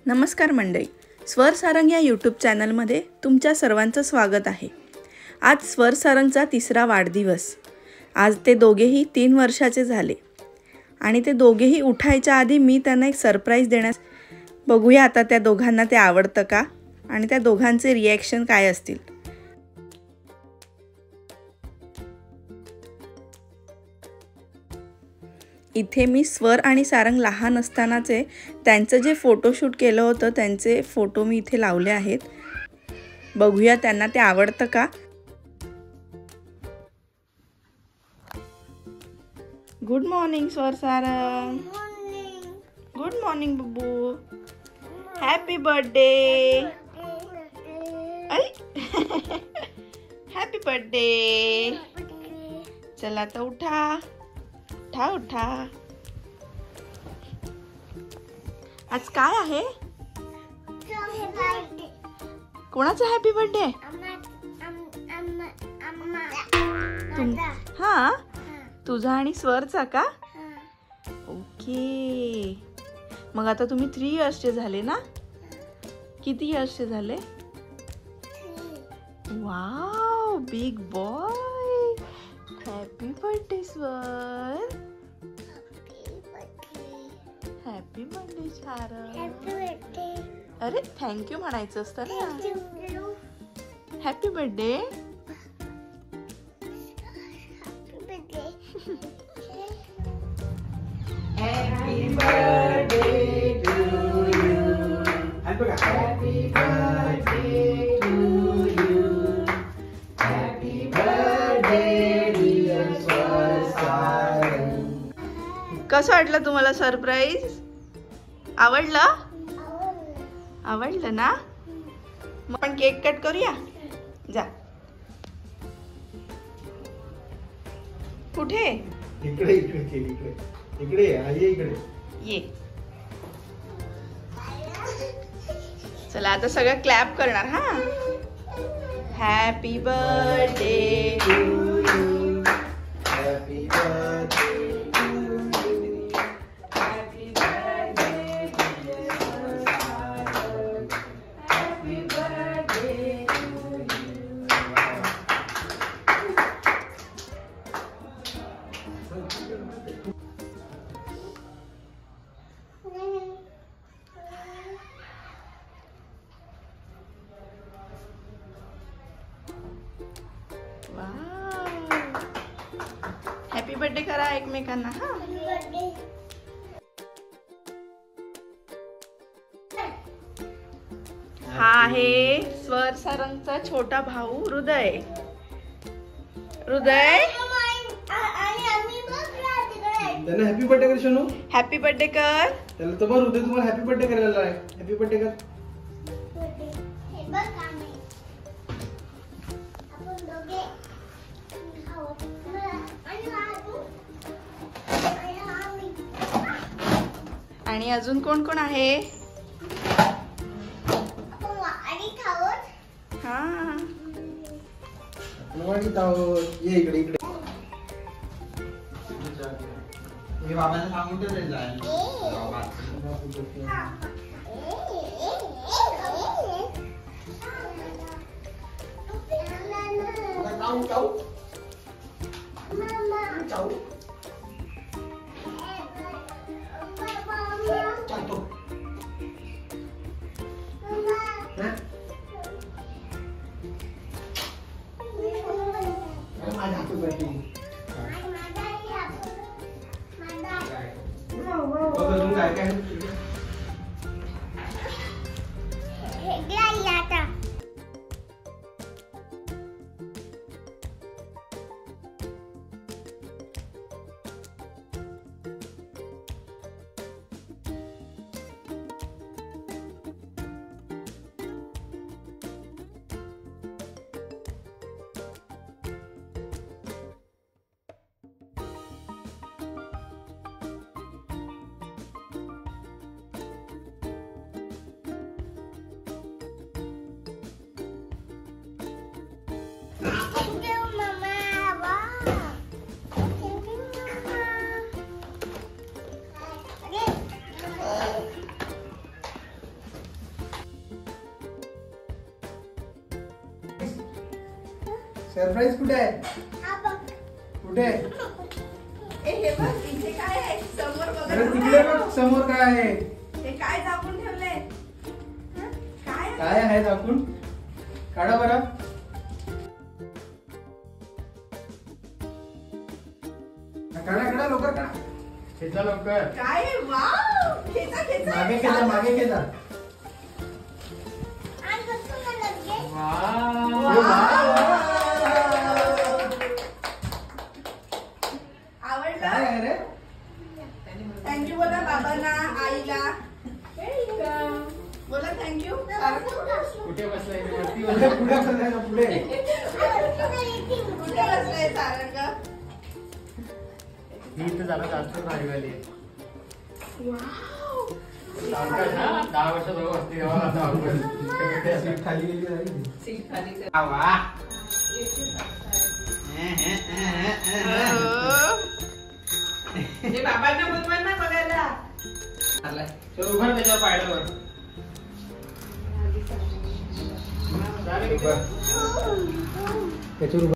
नमस्कार मंडळी, स्वर सारंग या यूट्यूब चॅनलमध्ये तुमच्या सर्वांचं स्वागत आहे। आज स्वर सारंगचा तिसरा वाढदिवस। आज ते दोघेही 3 वर्षाचे झाले आणि ते दोघेही उठायच्या आधी मी त्यांना एक सरप्राईज देण्यास बघूया आता त्या दोघांना ते आवडतं का आणि त्या दोघांचे रिॲक्शन काय असतील। इथे मी स्वर आणि सारंग लहान असतानाचे त्यांचं जे फोटोशूट केलं होतं त्यांचे फोटो मी इथे लावले आहेत। बघूया त्यांना ते आवडतं का। गुड मॉर्निंग स्वर Sarang. Good morning Babbu. Happy birthday. Happy birthday. चला आता उठा उठा उठा। आज काय आहे? कोणाचा हॅपी बर्थडे? हा, तुझा आणि स्वरचा का? ओके, मग आता तुम्ही 3 इयर्सचे झाले ना? किती इयर्सचे झाले? Wow, big boy. Happy birthday Swar. Happy birthday Sarang. अरे थँक्यू म्हणायचं असतं ना। Happy birthday. Happy birthday to you. Happy birthday to you. Happy birthday dear Sarang. कसं वाटलं तुम्हाला सरप्राईज? आवडलं? आवडलं ना? मग आपण केक कट करूया। जा। कुठे? इकडे इकडे इकडे इकडे ये इकडे ये। चला आता सगळं क्लॅप करणार हा। Happy birthday to you. Happy birthday happy birthday करा एकमेकांना हा। हा आहे स्वर सारंगचा छोटा भाऊ हृदय। हृदय त्यांना हॅपी बर्थडे कर शनू। हॅपी बर्थडे कर। त्याला तर बरं हृदय तुम्हाला हॅपी बर्थडे करायला आहे। हॅपी बर्थडे कर। आणि अजून कोण कोण आहे? हा, ये इकडे इकडे। मी बाबांना सांगून ठेवले जाय। चाऊ चाऊ चाऊ चाऊ। माझ्या हातून बैठी अजून काय काय सरप्राईज कुठे आहे? कुठे? हे बघ इथे काय आहे समोर अरे बघा. तिकडे बघ समोर काय आहे? हे काय झाकून ठेवलंय? काय काय आहे दाखवून? काढा बरं. काढा लवकर काढा. खेचा लवकर. काय आहे? वाव खेचा खेचा मागे खेचा मागे खेचा. आवडला? काय आहे रे? थँक्यू बोला बाबांना आईला. बोला थँक्यू. कुठे बसलाय? वरती बसलाय. पुढे बसलाय ना पुढे. कुठे बसलाय सारंग? ही इथं जरा जास्त भारी वाली आहे. वाव 10 वर्ष दोघं असते सीट खाली गेली नाही. सीट खाली कर. वा हे बाबांना बोलवा ना बघायला. चल उभा त्याच्या पायऱ्यावर. त्याच्यावर